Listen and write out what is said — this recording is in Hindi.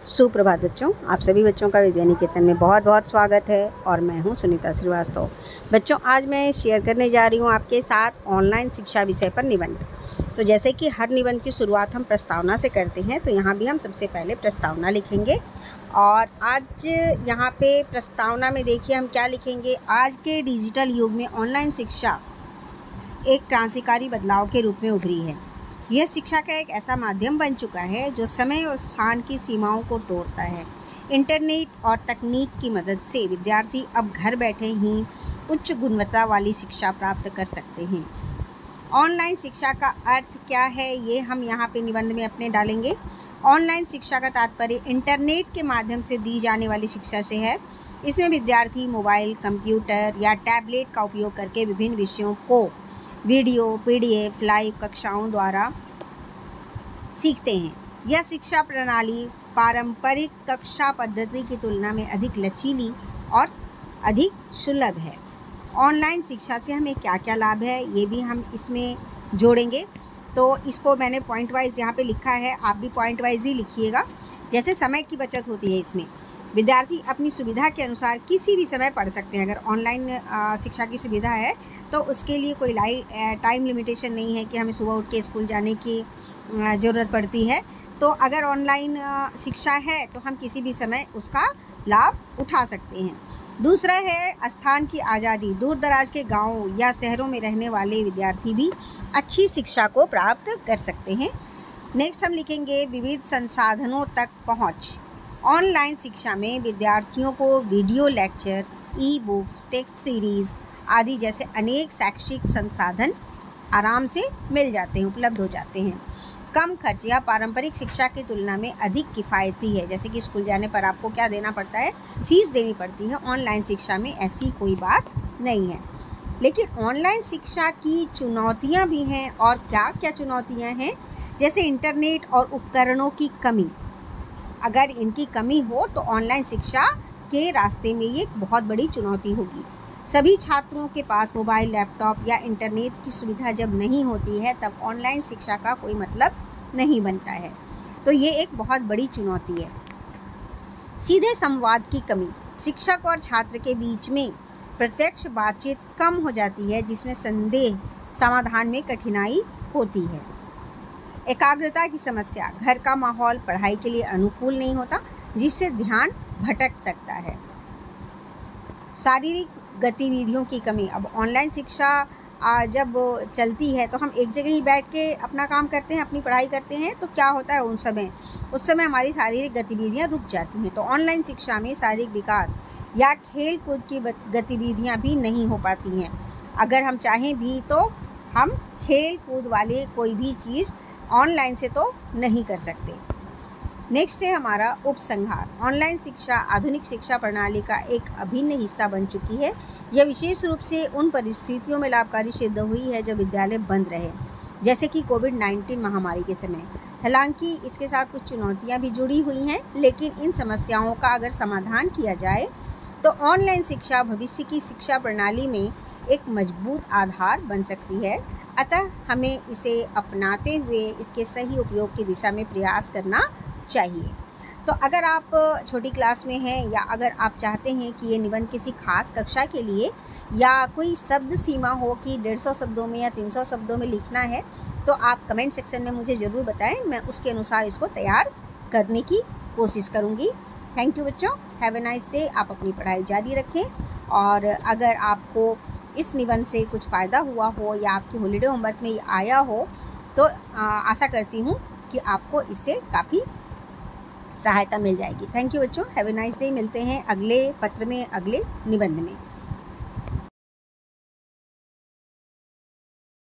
सुप्रभात बच्चों, आप सभी बच्चों का विद्या निकेतन में बहुत बहुत स्वागत है और मैं हूं सुनीता श्रीवास्तव। बच्चों, आज मैं शेयर करने जा रही हूं आपके साथ ऑनलाइन शिक्षा विषय पर निबंध। तो जैसे कि हर निबंध की शुरुआत हम प्रस्तावना से करते हैं, तो यहाँ भी हम सबसे पहले प्रस्तावना लिखेंगे। और आज यहाँ पे प्रस्तावना में देखिए हम क्या लिखेंगे। आज के डिजिटल युग में ऑनलाइन शिक्षा एक क्रांतिकारी बदलाव के रूप में उभरी है। यह शिक्षा का एक ऐसा माध्यम बन चुका है जो समय और स्थान की सीमाओं को तोड़ता है। इंटरनेट और तकनीक की मदद से विद्यार्थी अब घर बैठे ही उच्च गुणवत्ता वाली शिक्षा प्राप्त कर सकते हैं। ऑनलाइन शिक्षा का अर्थ क्या है, ये हम यहाँ पे निबंध में अपने डालेंगे। ऑनलाइन शिक्षा का तात्पर्य इंटरनेट के माध्यम से दी जाने वाली शिक्षा से है। इसमें विद्यार्थी मोबाइल, कंप्यूटर या टैबलेट का उपयोग करके विभिन्न विषयों को वीडियो, PDF, लाइव कक्षाओं द्वारा सीखते हैं। यह शिक्षा प्रणाली पारंपरिक कक्षा पद्धति की तुलना में अधिक लचीली और अधिक सुलभ है। ऑनलाइन शिक्षा से हमें क्या क्या लाभ है, ये भी हम इसमें जोड़ेंगे। तो इसको मैंने पॉइंट वाइज यहाँ पे लिखा है, आप भी पॉइंट वाइज ही लिखिएगा। जैसे समय की बचत होती है इसमें, विद्यार्थी अपनी सुविधा के अनुसार किसी भी समय पढ़ सकते हैं। अगर ऑनलाइन शिक्षा की सुविधा है तो उसके लिए कोई टाइम लिमिटेशन नहीं है कि हमें सुबह उठ के स्कूल जाने की ज़रूरत पड़ती है। तो अगर ऑनलाइन शिक्षा है तो हम किसी भी समय उसका लाभ उठा सकते हैं। दूसरा है स्थान की आज़ादी। दूर दराज के गाँवों या शहरों में रहने वाले विद्यार्थी भी अच्छी शिक्षा को प्राप्त कर सकते हैं। नेक्स्ट हम लिखेंगे विविध संसाधनों तक पहुँच। ऑनलाइन शिक्षा में विद्यार्थियों को video lecture, e-books, text series आदि जैसे अनेक शैक्षिक संसाधन आराम से मिल जाते हैं, उपलब्ध हो जाते हैं। कम खर्च या पारंपरिक शिक्षा की तुलना में अधिक किफ़ायती है। जैसे कि स्कूल जाने पर आपको क्या देना पड़ता है, फ़ीस देनी पड़ती है। ऑनलाइन शिक्षा में ऐसी कोई बात नहीं है। लेकिन ऑनलाइन शिक्षा की चुनौतियाँ भी हैं। और क्या क्या चुनौतियाँ हैं, जैसे इंटरनेट और उपकरणों की कमी। अगर इनकी कमी हो तो ऑनलाइन शिक्षा के रास्ते में ये एक बहुत बड़ी चुनौती होगी। सभी छात्रों के पास मोबाइल, लैपटॉप या इंटरनेट की सुविधा जब नहीं होती है तब ऑनलाइन शिक्षा का कोई मतलब नहीं बनता है। तो ये एक बहुत बड़ी चुनौती है। सीधे संवाद की कमी। शिक्षक और छात्र के बीच में प्रत्यक्ष बातचीत कम हो जाती है, जिसमें संदेह समाधान में कठिनाई होती है। एकाग्रता की समस्या। घर का माहौल पढ़ाई के लिए अनुकूल नहीं होता, जिससे ध्यान भटक सकता है। शारीरिक गतिविधियों की कमी। अब ऑनलाइन शिक्षा जब चलती है तो हम एक जगह ही बैठ के अपना काम करते हैं, अपनी पढ़ाई करते हैं, तो क्या होता है उस समय हमारी शारीरिक गतिविधियां रुक जाती हैं। तो ऑनलाइन शिक्षा में शारीरिक विकास या खेल कूद की गतिविधियां भी नहीं हो पाती हैं। अगर हम चाहें भी तो हम खेल कूद वाले कोई भी चीज़ ऑनलाइन से तो नहीं कर सकते। नेक्स्ट है हमारा उपसंहार। ऑनलाइन शिक्षा आधुनिक शिक्षा प्रणाली का एक अभिन्न हिस्सा बन चुकी है। यह विशेष रूप से उन परिस्थितियों में लाभकारी सिद्ध हुई है जब विद्यालय बंद रहे, जैसे कि कोविड-19 महामारी के समय। हालांकि इसके साथ कुछ चुनौतियां भी जुड़ी हुई हैं, लेकिन इन समस्याओं का अगर समाधान किया जाए तो ऑनलाइन शिक्षा भविष्य की शिक्षा प्रणाली में एक मजबूत आधार बन सकती है। अतः हमें इसे अपनाते हुए इसके सही उपयोग की दिशा में प्रयास करना चाहिए। तो अगर आप छोटी क्लास में हैं या अगर आप चाहते हैं कि ये निबंध किसी खास कक्षा के लिए या कोई शब्द सीमा हो कि 150 शब्दों में या 300 शब्दों में लिखना है, तो आप कमेंट सेक्शन में मुझे ज़रूर बताएं। मैं उसके अनुसार इसको तैयार करने की कोशिश करूँगी। थैंक यू बच्चों, हैव ए नाइस डे। आप अपनी पढ़ाई जारी रखें। और अगर आपको इस निबंध से कुछ फ़ायदा हुआ हो या आपकी हॉलीडे होमवर्क में आया हो तो आशा करती हूँ कि आपको इससे काफ़ी सहायता मिल जाएगी। थैंक यू बच्चों, हैव ए नाइस डे। मिलते हैं अगले पत्र में, अगले निबंध में।